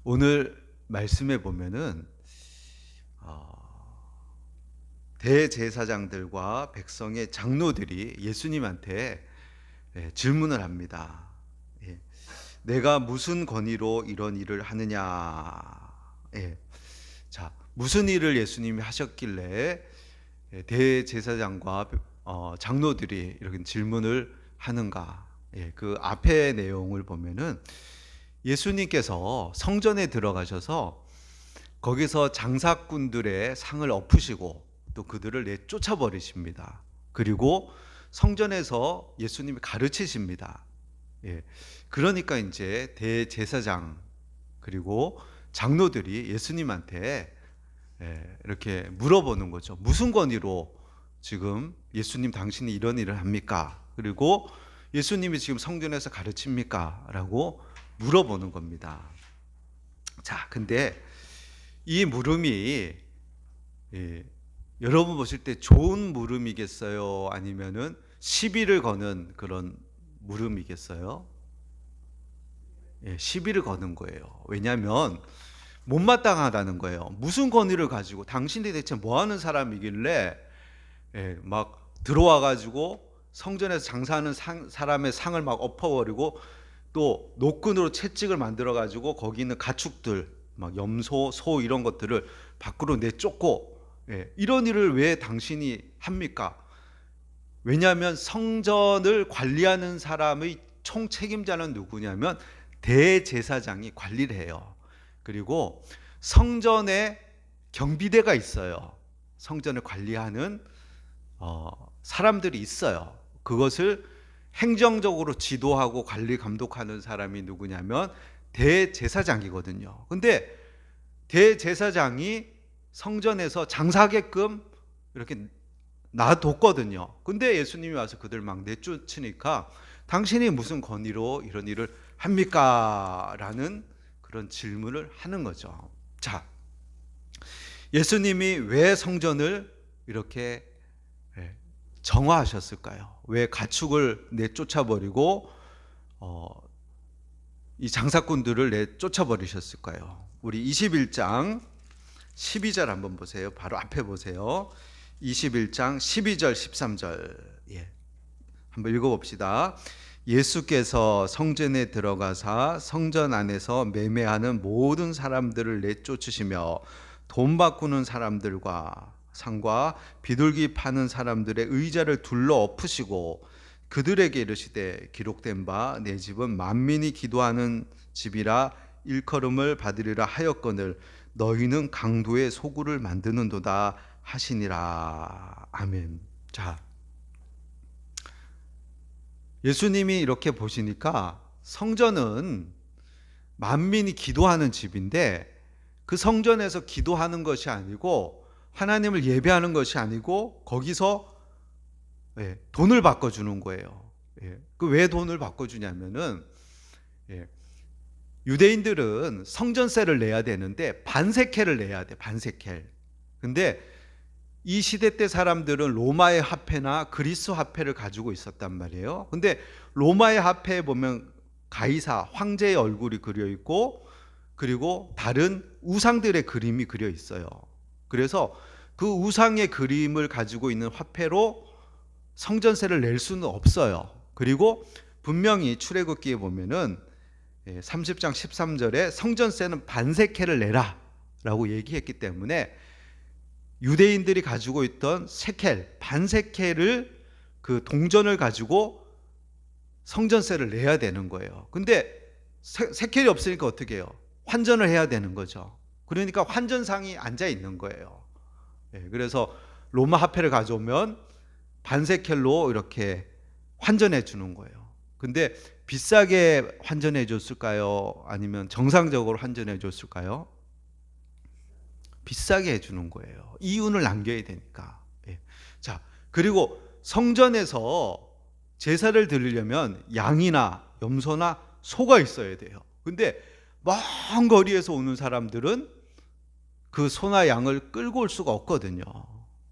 오늘 말씀에 보면은 대제사장들과 백성의 장로들이 예수님한테 질문을 합니다. 예. 내가 무슨 권위로 이런 일을 하느냐? 예. 자, 무슨 일을 예수님이 하셨길래 대제사장과 장로들이 이렇게 질문을 하는가? 예. 그 앞의 내용을 보면은 예수님께서 성전에 들어가셔서 거기서 장사꾼들의 상을 엎으시고 또 그들을 내쫓아 버리십니다. 그리고 성전에서 예수님이 가르치십니다. 예. 그러니까 이제 대제사장 그리고 장로들이 예수님한테 이렇게 물어보는 거죠. 무슨 권위로 지금 예수님 당신이 이런 일을 합니까? 그리고 예수님이 지금 성전에서 가르칩니까? 라고 물어보는 겁니다. 자, 근데 이 물음이 여러분 보실 때 좋은 물음이겠어요? 아니면은 시비를 거는 그런 물음이겠어요? 시비를 거는 거예요. 왜냐하면 못마땅하다는 거예요. 무슨 권위를 가지고 당신이 대체 뭐 하는 사람이길래 막 들어와 가지고 성전에서 장사하는 사람의 상을 막 엎어버리고 또 노끈으로 채찍을 만들어 가지고 거기 있는 가축들 막 염소, 소 이런 것들을 밖으로 내쫓고 이런 일을 왜 당신이 합니까? 왜냐하면 성전을 관리하는 사람의 총 책임자는 누구냐면 대제사장이 관리를 해요. 그리고 성전에 경비대가 있어요. 성전을 관리하는 사람들이 있어요. 그것을 행정적으로 지도하고 관리 감독하는 사람이 누구냐면 대제사장이거든요. 근데 대제사장이 성전에서 장사하게끔 이렇게 놔뒀거든요. 근데 예수님이 와서 그들 막 내쫓으니까 당신이 무슨 권위로 이런 일을 합니까? 라는 그런 질문을 하는 거죠. 자, 예수님이 왜 성전을 이렇게 정화하셨을까요? 왜 가축을 내쫓아버리고 이 장사꾼들을 내쫓아버리셨을까요? 우리 21장 12절 한번 보세요. 바로 앞에 보세요. 21장 12절 13절 한번 읽어봅시다. 예수께서 성전에 들어가사 성전 안에서 매매하는 모든 사람들을 내쫓으시며 돈 바꾸는 사람들과 상과 비둘기 파는 사람들의 의자를 둘러 엎으시고 그들에게 이르시되 기록된 바 내 집은 만민이 기도하는 집이라 일컬음을 받으리라 하였거늘 너희는 강도의 소굴을 만드는도다 하시니라. 아멘. 자, 예수님이 이렇게 보시니까 성전은 만민이 기도하는 집인데 그 성전에서 기도하는 것이 아니고 하나님을 예배하는 것이 아니고 거기서 돈을 바꿔주는 거예요. 그 왜 돈을 바꿔주냐면은 유대인들은 성전세를 내야 되는데 반세켈을 내야 돼. 반세켈. 근데 이 시대 때 사람들은 로마의 화폐나 그리스 화폐를 가지고 있었단 말이에요. 근데 로마의 화폐에 보면 가이사 황제의 얼굴이 그려 있고 그리고 다른 우상들의 그림이 그려 있어요. 그래서 그 우상의 그림을 가지고 있는 화폐로 성전세를 낼 수는 없어요. 그리고 분명히 출애굽기에 보면은 30장 13절에 성전세는 반세켈을 내라 라고 얘기했기 때문에 유대인들이 가지고 있던 세켈, 반세켈을 그 동전을 가지고 성전세를 내야 되는 거예요. 근데 세켈이 없으니까 어떻게 해요? 환전을 해야 되는 거죠. 그러니까 환전상이 앉아 있는 거예요. 그래서 로마 화폐를 가져오면 반세켈로 이렇게 환전해 주는 거예요. 근데 비싸게 환전해 줬을까요? 아니면 정상적으로 환전해 줬을까요? 비싸게 해주는 거예요. 이윤을 남겨야 되니까. 자, 그리고 성전에서 제사를 드리려면 양이나 염소나 소가 있어야 돼요. 근데 먼 거리에서 오는 사람들은 그 소나 양을 끌고 올 수가 없거든요.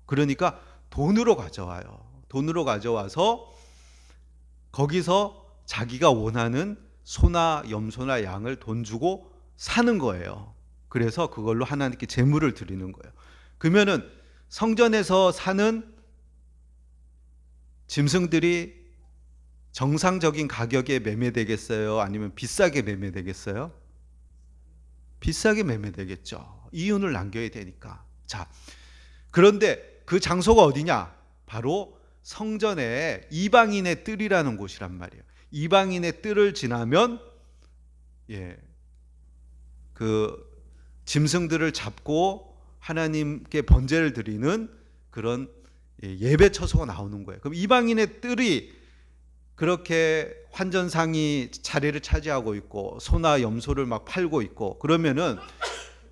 그러니까 돈으로 가져와요. 돈으로 가져와서 거기서 자기가 원하는 소나 염소나 양을 돈 주고 사는 거예요. 그래서 그걸로 하나님께 제물을 드리는 거예요. 그러면은 성전에서 사는 짐승들이 정상적인 가격에 매매되겠어요? 아니면 비싸게 매매되겠어요? 비싸게 매매되겠죠. 이윤을 남겨야 되니까. 자, 그런데 그 장소가 어디냐? 바로 성전에 이방인의 뜰이라는 곳이란 말이에요. 이방인의 뜰을 지나면 그 짐승들을 잡고 하나님께 번제를 드리는 그런 예배 처소가 나오는 거예요. 그럼 이방인의 뜰이 그렇게 환전상이 자리를 차지하고 있고 소나 염소를 막 팔고 있고 그러면은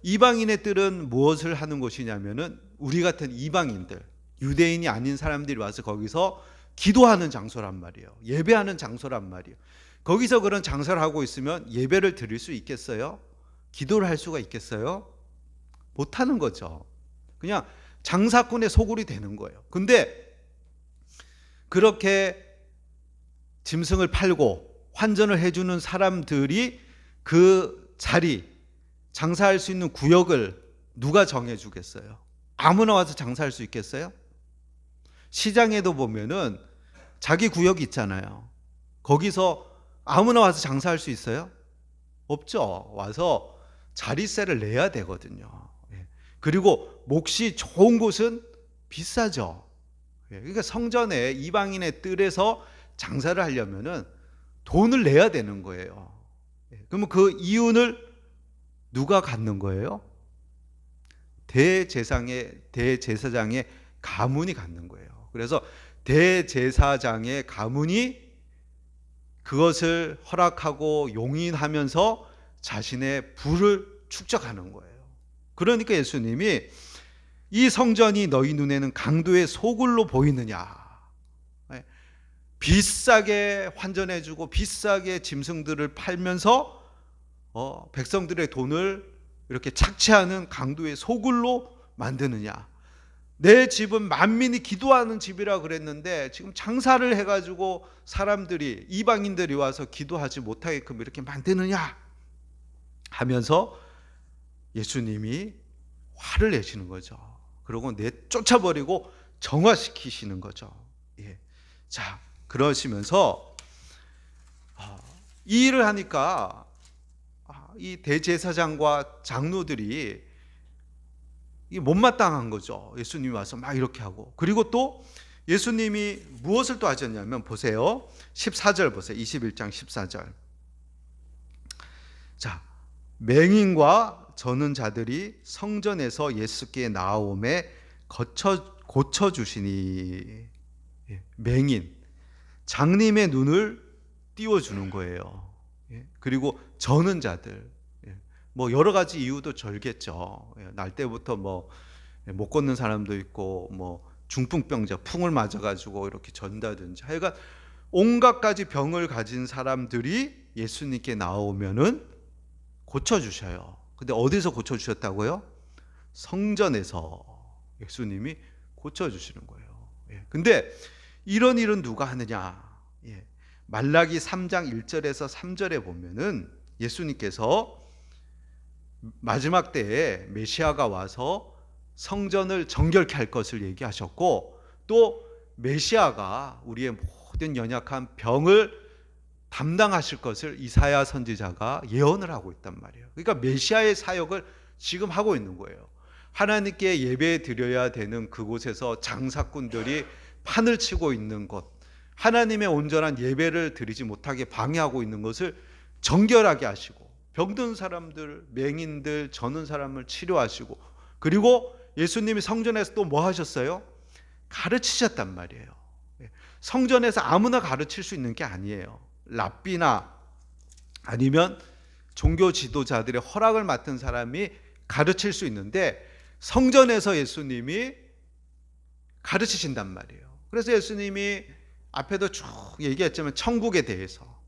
이방인의 뜰은 무엇을 하는 곳이냐면은 우리 같은 이방인들, 유대인이 아닌 사람들이 와서 거기서 기도하는 장소란 말이에요. 예배하는 장소란 말이에요. 거기서 그런 장사를 하고 있으면 예배를 드릴 수 있겠어요? 기도를 할 수가 있겠어요? 못하는 거죠. 그냥 장사꾼의 소굴이 되는 거예요. 근데 그렇게 짐승을 팔고 환전을 해주는 사람들이 그 자리, 장사할 수 있는 구역을 누가 정해주겠어요? 아무나 와서 장사할 수 있겠어요? 시장에도 보면은 자기 구역이 있잖아요. 거기서 아무나 와서 장사할 수 있어요? 없죠. 와서 자리세를 내야 되거든요. 그리고 몫이 좋은 곳은 비싸죠. 그러니까 성전에 이방인의 뜰에서 장사를 하려면은 돈을 내야 되는 거예요. 그러면 그 이윤을 누가 갖는 거예요? 대제사장의 가문이 갖는 거예요. 그래서 대제사장의 가문이 그것을 허락하고 용인하면서 자신의 부를 축적하는 거예요. 그러니까 예수님이 이 성전이 너희 눈에는 강도의 소굴로 보이느냐, 비싸게 환전해주고 비싸게 짐승들을 팔면서 백성들의 돈을 이렇게 착취하는 강도의 소굴로 만드느냐. 내 집은 만민이 기도하는 집이라 그랬는데 지금 장사를 해가지고 사람들이 이방인들이 와서 기도하지 못하게끔 이렇게 만드느냐 하면서 예수님이 화를 내시는 거죠. 그리고 내쫓아버리고 정화시키시는 거죠. 자, 그러시면서 이 일을 하니까 이 대제사장과 장로들이 못마땅한 거죠. 예수님이 와서 막 이렇게 하고. 그리고 또 예수님이 무엇을 또 하셨냐면 보세요. 14절 보세요. 21장 14절. 자, 맹인과 저는 자들이 성전에서 예수께 나아오매 고쳐주시니. 맹인, 장님의 눈을 띄워주는 거예요. 그리고 저는 자들, 뭐 여러 가지 이유도 절겠죠. 날 때부터 뭐 못 걷는 사람도 있고 뭐 중풍병자 풍을 맞아가지고 이렇게 전다든지 하여간 온갖 가지 병을 가진 사람들이 예수님께 나오면은 고쳐주셔요. 근데 어디서 고쳐주셨다고요? 성전에서 예수님이 고쳐주시는 거예요. 근데 이런 일은 누가 하느냐? 말라기 3장 1절에서 3절에 보면은 예수님께서 마지막 때에 메시아가 와서 성전을 정결케 할 것을 얘기하셨고, 또 메시아가 우리의 모든 연약한 병을 담당하실 것을 이사야 선지자가 예언을 하고 있단 말이에요. 그러니까 메시아의 사역을 지금 하고 있는 거예요. 하나님께 예배 드려야 되는 그곳에서 장사꾼들이 판을 치고 있는 것, 하나님의 온전한 예배를 드리지 못하게 방해하고 있는 것을 정결하게 하시고, 병든 사람들, 맹인들, 저는 사람을 치료하시고, 그리고 예수님이 성전에서 또 뭐 하셨어요? 가르치셨단 말이에요. 성전에서 아무나 가르칠 수 있는 게 아니에요. 랍비나 아니면 종교 지도자들의 허락을 맡은 사람이 가르칠 수 있는데, 성전에서 예수님이 가르치신단 말이에요. 그래서 예수님이 앞에도 쭉 얘기했지만 천국에 대해서,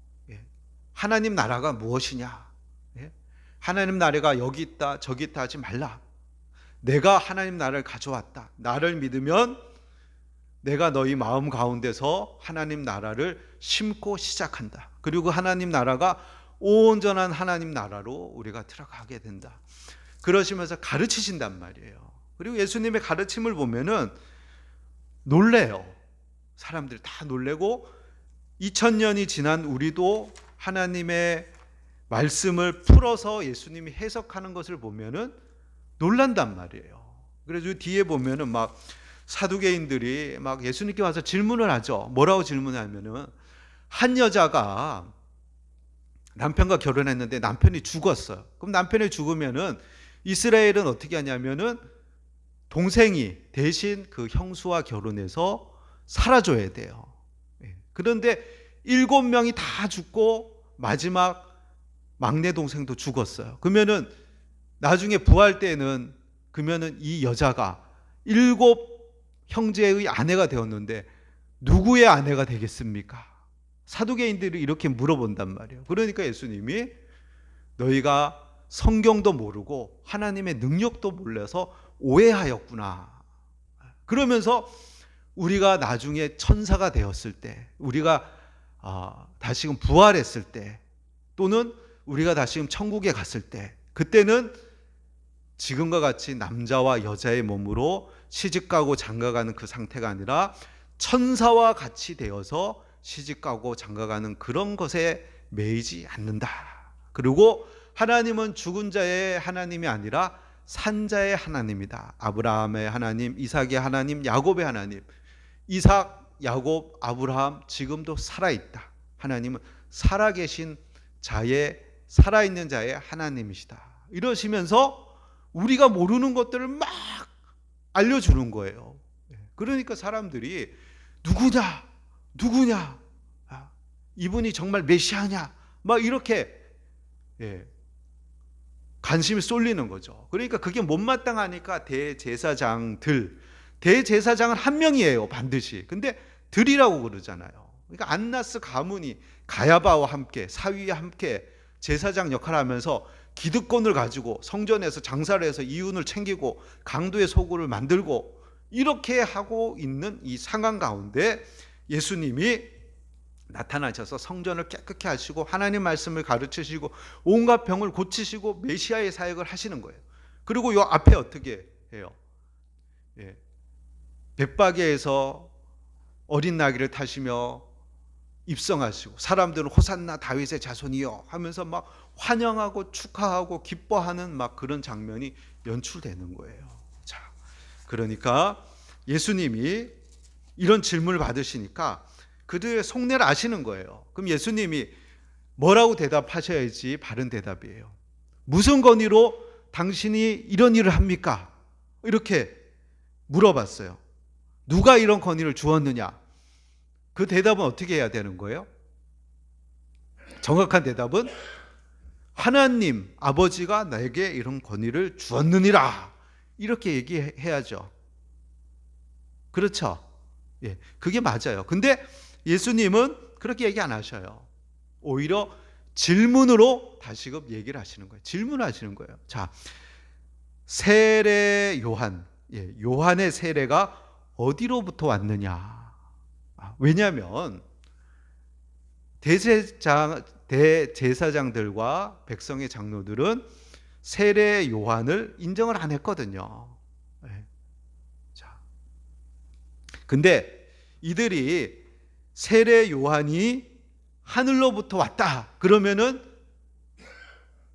하나님 나라가 무엇이냐, 하나님 나라가 여기 있다 저기 있다 하지 말라. 내가 하나님 나라를 가져왔다. 나를 믿으면 내가 너희 마음 가운데서 하나님 나라를 심고 시작한다. 그리고 하나님 나라가 온전한 하나님 나라로 우리가 들어가게 된다. 그러시면서 가르치신단 말이에요. 그리고 예수님의 가르침을 보면은 놀래요. 사람들이 다 놀래고 2000년이 지난 우리도 하나님의 말씀을 풀어서 예수님이 해석하는 것을 보면은 놀란단 말이에요. 그래서 뒤에 보면은 막 사두개인들이 막 예수님께 와서 질문을 하죠. 뭐라고 질문하면은 한 여자가 남편과 결혼했는데 남편이 죽었어요. 그럼 남편이 죽으면은 이스라엘은 어떻게 하냐면은 동생이 대신 그 형수와 결혼해서 살아줘야 돼요. 그런데 7명이 다 죽고 마지막 막내 동생도 죽었어요. 그러면은 나중에 부활 때는 그러면은 이 여자가 7 형제의 아내가 되었는데 누구의 아내가 되겠습니까? 사두개인들이 이렇게 물어본단 말이에요. 그러니까 예수님이 너희가 성경도 모르고 하나님의 능력도 몰라서 오해하였구나. 그러면서 우리가 나중에 천사가 되었을 때, 우리가 다시금 부활했을 때, 또는 우리가 다시금 천국에 갔을 때, 그때는 지금과 같이 남자와 여자의 몸으로 시집가고 장가가는 그 상태가 아니라 천사와 같이 되어서 시집가고 장가가는 그런 것에 매이지 않는다. 그리고 하나님은 죽은 자의 하나님이 아니라 산 자의 하나님이다. 아브라함의 하나님, 이삭의 하나님, 야곱의 하나님. 이삭, 야곱, 아브라함 지금도 살아있다. 하나님은 살아계신 자의, 살아있는 자의 하나님이시다. 이러시면서 우리가 모르는 것들을 막 알려주는 거예요. 그러니까 사람들이 누구냐, 이분이 정말 메시아냐, 막 이렇게 관심이 쏠리는 거죠. 그러니까 그게 못마땅하니까 대제사장은 한 명이에요, 반드시. 근데 들이라고 그러잖아요. 그러니까 안나스 가문이 가야바와 함께, 사위와 함께 제사장 역할을 하면서 기득권을 가지고 성전에서 장사를 해서 이윤을 챙기고 강도의 소굴을 만들고 이렇게 하고 있는 이 상황 가운데 예수님이 나타나셔서 성전을 깨끗게 하시고 하나님 말씀을 가르치시고 온갖 병을 고치시고 메시아의 사역을 하시는 거예요. 그리고 요 앞에 어떻게 해요? 벳바게에서 어린 나귀를 타시며 입성하시고 사람들은 호산나 다윗의 자손이여 하면서 막 환영하고 축하하고 기뻐하는 막 그런 장면이 연출되는 거예요. 자, 그러니까 예수님이 이런 질문을 받으시니까 그들의 속내를 아시는 거예요. 그럼 예수님이 뭐라고 대답하셔야지 바른 대답이에요. 무슨 권위로 당신이 이런 일을 합니까? 이렇게 물어봤어요. 누가 이런 권위를 주었느냐? 그 대답은 어떻게 해야 되는 거예요? 정확한 대답은 하나님 아버지가 나에게 이런 권위를 주었느니라, 이렇게 얘기해야죠. 그렇죠? 예, 그게 맞아요. 근데 예수님은 그렇게 얘기 안 하셔요. 오히려 질문으로 다시금 얘기를 하시는 거예요. 질문하시는 거예요. 자, 세례 요한, 요한의 세례가 어디로부터 왔느냐? 왜냐하면 대제사장들과 백성의 장로들은 세례 요한을 인정을 안 했거든요. 자, 근데 이들이 세례 요한이 하늘로부터 왔다 그러면은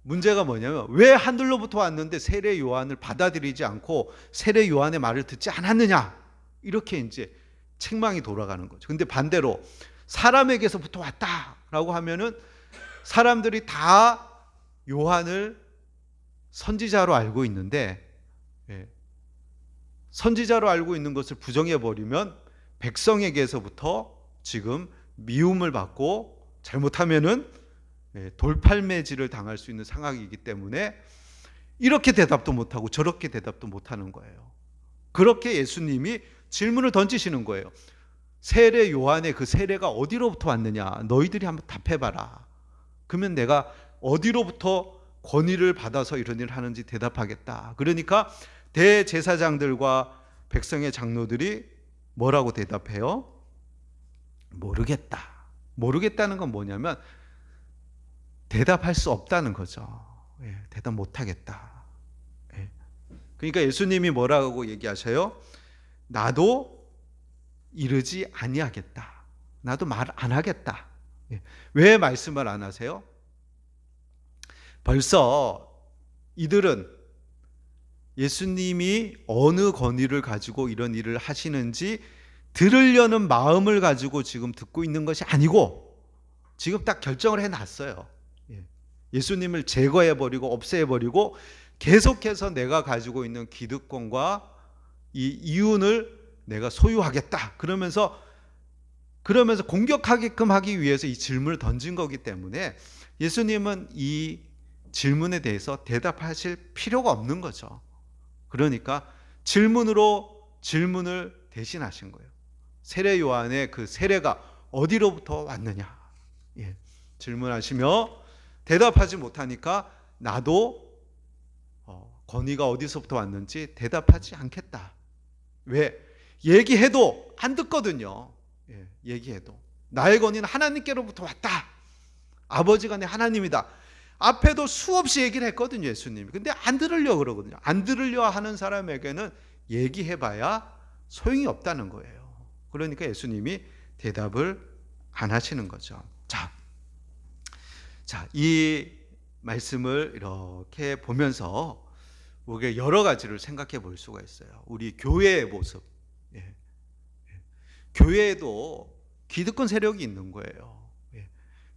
문제가 뭐냐면 왜 하늘로부터 왔는데 세례 요한을 받아들이지 않고 세례 요한의 말을 듣지 않았느냐, 이렇게 이제 책망이 돌아가는 거죠. 근데 반대로 사람에게서부터 왔다라고 하면은 사람들이 다 요한을 선지자로 알고 있는데, 선지자로 알고 있는 것을 부정해 버리면 백성에게서부터 지금 미움을 받고 잘못하면은 돌팔매질을 당할 수 있는 상황이기 때문에 이렇게 대답도 못하고 저렇게 대답도 못하는 거예요. 그렇게 예수님이 질문을 던지시는 거예요. 세례 요한의 그 세례가 어디로부터 왔느냐, 너희들이 한번 답해봐라. 그러면 내가 어디로부터 권위를 받아서 이런 일을 하는지 대답하겠다. 그러니까 대제사장들과 백성의 장로들이 뭐라고 대답해요? 모르겠다. 모르겠다는 건 뭐냐면 대답할 수 없다는 거죠. 대답 못하겠다. 그러니까 예수님이 뭐라고 얘기하셔요? 나도 이르지 아니하겠다. 나도 말 안 하겠다. 왜 말씀을 안 하세요? 벌써 이들은 예수님이 어느 권위를 가지고 이런 일을 하시는지 들으려는 마음을 가지고 지금 듣고 있는 것이 아니고 지금 딱 결정을 해놨어요. 예수님을 제거해버리고 없애버리고 계속해서 내가 가지고 있는 기득권과 이 이윤을 내가 소유하겠다. 그러면서 공격하게끔 하기 위해서 이 질문을 던진 거기 때문에 예수님은 이 질문에 대해서 대답하실 필요가 없는 거죠. 그러니까 질문으로 질문을 대신하신 거예요. 세례 요한의 그 세례가 어디로부터 왔느냐? 질문하시며 대답하지 못하니까 나도 권위가 어디서부터 왔는지 대답하지 않겠다. 왜? 얘기해도 안 듣거든요. 얘기해도 나의 권위는 하나님께로부터 왔다. 아버지가 내 하나님이다. 앞에도 수없이 얘기를 했거든요, 예수님이. 근데 안 들으려고 그러거든요. 안 들으려 하는 사람에게는 얘기해봐야 소용이 없다는 거예요. 그러니까 예수님이 대답을 안 하시는 거죠. 자, 이 말씀을 이렇게 보면서 우리가 여러 가지를 생각해 볼 수가 있어요. 우리 교회의 모습. 교회에도 기득권 세력이 있는 거예요.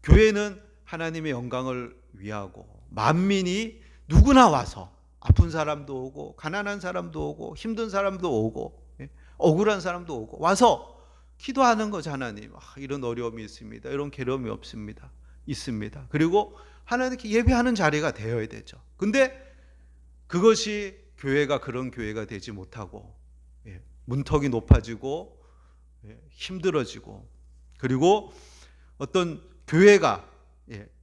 교회는 하나님의 영광을 위하고 만민이 누구나 와서 아픈 사람도 오고 가난한 사람도 오고 힘든 사람도 오고 억울한 사람도 오고 와서 기도하는 거죠. 하나님, 이런 어려움이 있습니다. 이런 괴로움이 있습니다. 그리고 하나님께 예배하는 자리가 되어야 되죠. 근데 그것이 교회가 그런 교회가 되지 못하고 문턱이 높아지고 힘들어지고 그리고 어떤 교회가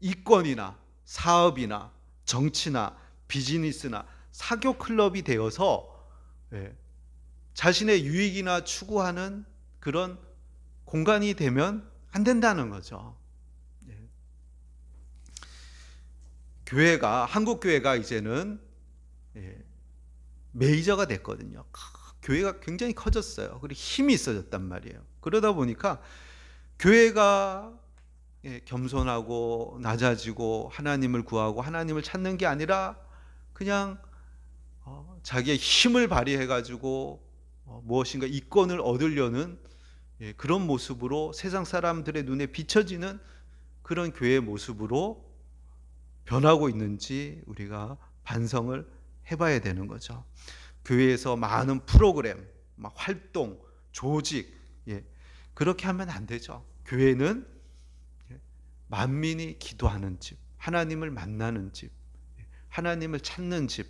이권이나 사업이나 정치나 비즈니스나 사교 클럽이 되어서 자신의 유익이나 추구하는 그런 공간이 되면 안 된다는 거죠. 한국 교회가 이제는 메이저가 됐거든요. 교회가 굉장히 커졌어요. 그리고 힘이 있어졌단 말이에요. 그러다 보니까 교회가 겸손하고 낮아지고 하나님을 구하고 하나님을 찾는 게 아니라 그냥 자기의 힘을 발휘해가지고 무엇인가 이권을 얻으려는 그런 모습으로 세상 사람들의 눈에 비춰지는 그런 교회의 모습으로 변하고 있는지 우리가 반성을 해봐야 되는 거죠. 교회에서 많은 프로그램, 활동, 조직 그렇게 하면 안 되죠. 교회는 만민이 기도하는 집, 하나님을 만나는 집, 하나님을 찾는 집,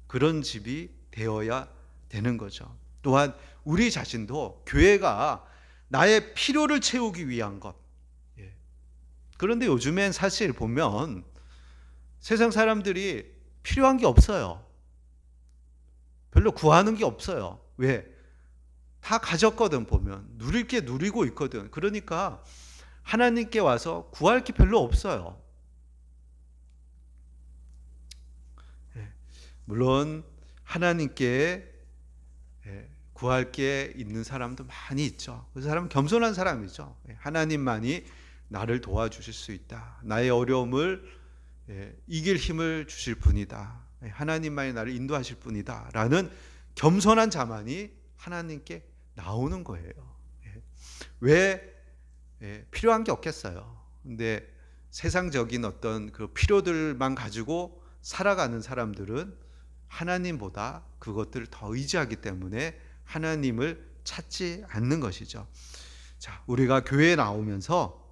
그런 집이 되어야 되는 거죠. 또한 우리 자신도 교회가 나의 필요를 채우기 위한 것. 그런데 요즘엔 사실 보면 세상 사람들이 필요한 게 없어요. 별로 구하는 게 없어요. 왜? 다 가졌거든. 보면 누릴 게 누리고 있거든. 그러니까 하나님께 와서 구할 게 별로 없어요. 물론 하나님께 구할 게 있는 사람도 많이 있죠. 그 사람은 겸손한 사람이죠. 하나님만이 나를 도와주실 수 있다. 나의 어려움을 이길 힘을 주실 분이다. 하나님만이 나를 인도하실 분이다. 라는 겸손한 자만이 하나님께 나오는 거예요. 왜 필요한 게 없겠어요. 근데 세상적인 어떤 그 필요들만 가지고 살아가는 사람들은 하나님보다 그것들을 더 의지하기 때문에 하나님을 찾지 않는 것이죠. 자, 우리가 교회에 나오면서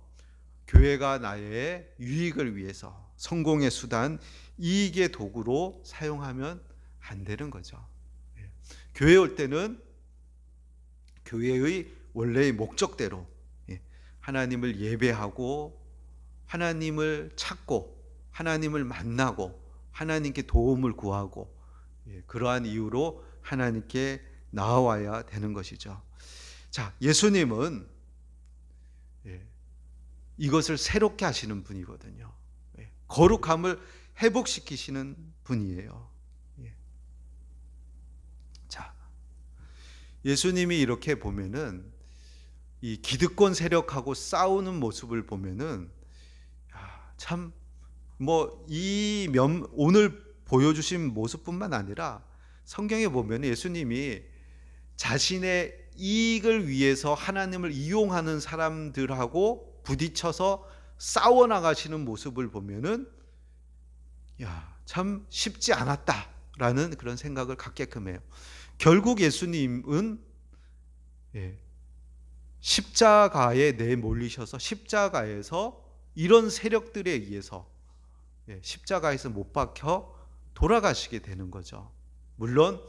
교회가 나의 유익을 위해서 성공의 수단, 이익의 도구로 사용하면 안 되는 거죠. 교회 올 때는 교회의 원래의 목적대로 하나님을 예배하고 하나님을 찾고 하나님을 만나고 하나님께 도움을 구하고 그러한 이유로 하나님께 나와야 되는 것이죠. 자, 예수님은 이것을 새롭게 하시는 분이거든요. 거룩함을 회복시키시는 분이에요. 자, 예수님이 이렇게 보면은 이 기득권 세력하고 싸우는 모습을 보면은 참 뭐 오늘 보여주신 모습뿐만 아니라 성경에 보면 예수님이 자신의 이익을 위해서 하나님을 이용하는 사람들하고 부딪혀서 싸워 나가시는 모습을 보면은 참 쉽지 않았다라는 그런 생각을 갖게끔 해요. 결국 예수님은 십자가에 내몰리셔서 십자가에서 이런 세력들에 의해서 십자가에서 못 박혀 돌아가시게 되는 거죠. 물론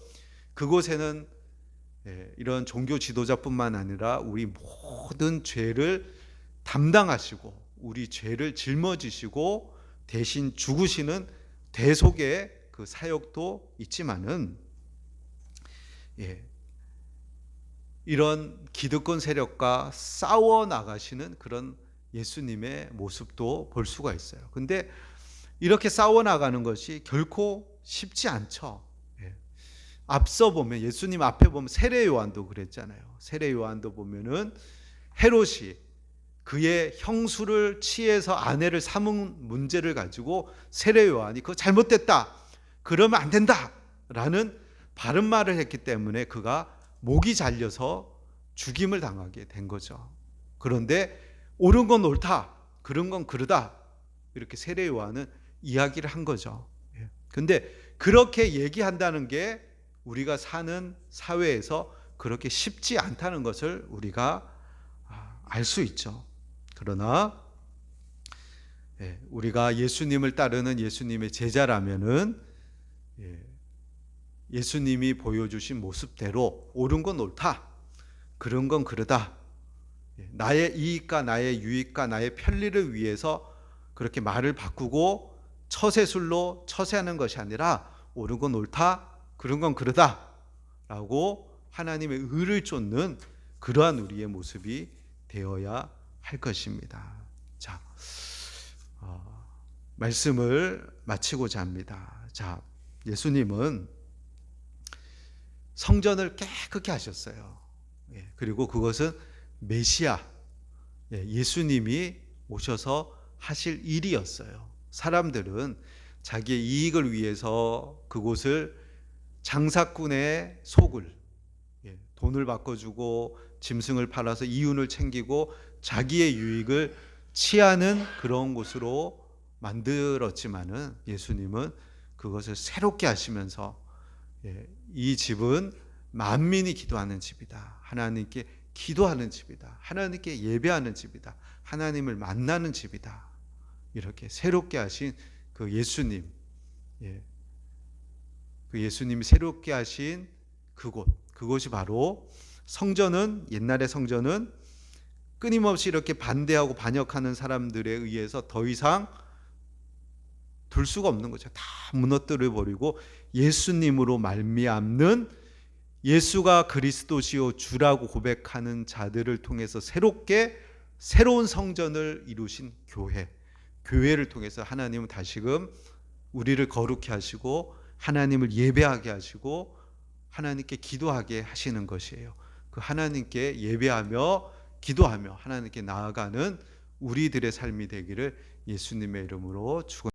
그곳에는 이런 종교 지도자뿐만 아니라 우리 모든 죄를 담당하시고 우리 죄를 짊어지시고 대신 죽으시는 대속의 그 사역도 있지만은 이런 기득권 세력과 싸워 나가시는 그런 예수님의 모습도 볼 수가 있어요. 근데 이렇게 싸워 나가는 것이 결코 쉽지 않죠. 앞서 보면 예수님 앞에 보면 세례 요한도 그랬잖아요. 세례 요한도 보면은 헤롯이 그의 형수를 취해서 아내를 삼은 문제를 가지고 세례 요한이 그거 잘못됐다, 그러면 안 된다라는 바른 말을 했기 때문에 그가 목이 잘려서 죽임을 당하게 된 거죠. 그런데 옳은 건 옳다, 그런 건 그르다, 이렇게 세례 요한은 이야기를 한 거죠. 근데 그렇게 얘기한다는 게 우리가 사는 사회에서 그렇게 쉽지 않다는 것을 우리가 알 수 있죠. 그러나 우리가 예수님을 따르는 예수님의 제자라면은 예수님이 보여주신 모습대로 옳은 건 옳다, 그런 건 그르다, 나의 이익과 나의 유익과 나의 편리를 위해서 그렇게 말을 바꾸고 처세술로 처세하는 것이 아니라 옳은 건 옳다, 그런 건 그르다 라고 하나님의 의를 쫓는 그러한 우리의 모습이 되어야 할 것입니다. 자, 말씀을 마치고자 합니다. 자, 예수님은 성전을 깨끗게 하셨어요. 그리고 그것은 메시아, 예수님이 오셔서 하실 일이었어요. 사람들은 자기의 이익을 위해서 그곳을 장사꾼의 속을, 돈을 바꿔주고 짐승을 팔아서 이윤을 챙기고 자기의 유익을 취하는 그런 곳으로 만들었지만은 예수님은 그것을 새롭게 하시면서 이 집은 만민이 기도하는 집이다, 하나님께 기도하는 집이다, 하나님께 예배하는 집이다, 하나님을 만나는 집이다, 이렇게 새롭게 하신 그 예수님, 그 예수님이 새롭게 하신 그곳이 바로 성전은, 옛날의 성전은 끊임없이 이렇게 반대하고 반역하는 사람들에 의해서 더 이상 둘 수가 없는 거죠. 다 무너뜨려 버리고 예수님으로 말미암는, 예수가 그리스도시요 주라고 고백하는 자들을 통해서 새로운 성전을 이루신 교회를 통해서 하나님은 다시금 우리를 거룩히 하시고 하나님을 예배하게 하시고 하나님께 기도하게 하시는 것이에요. 그 하나님께 예배하며 기도하며 하나님께 나아가는 우리들의 삶이 되기를 예수님의 이름으로 축원합니다.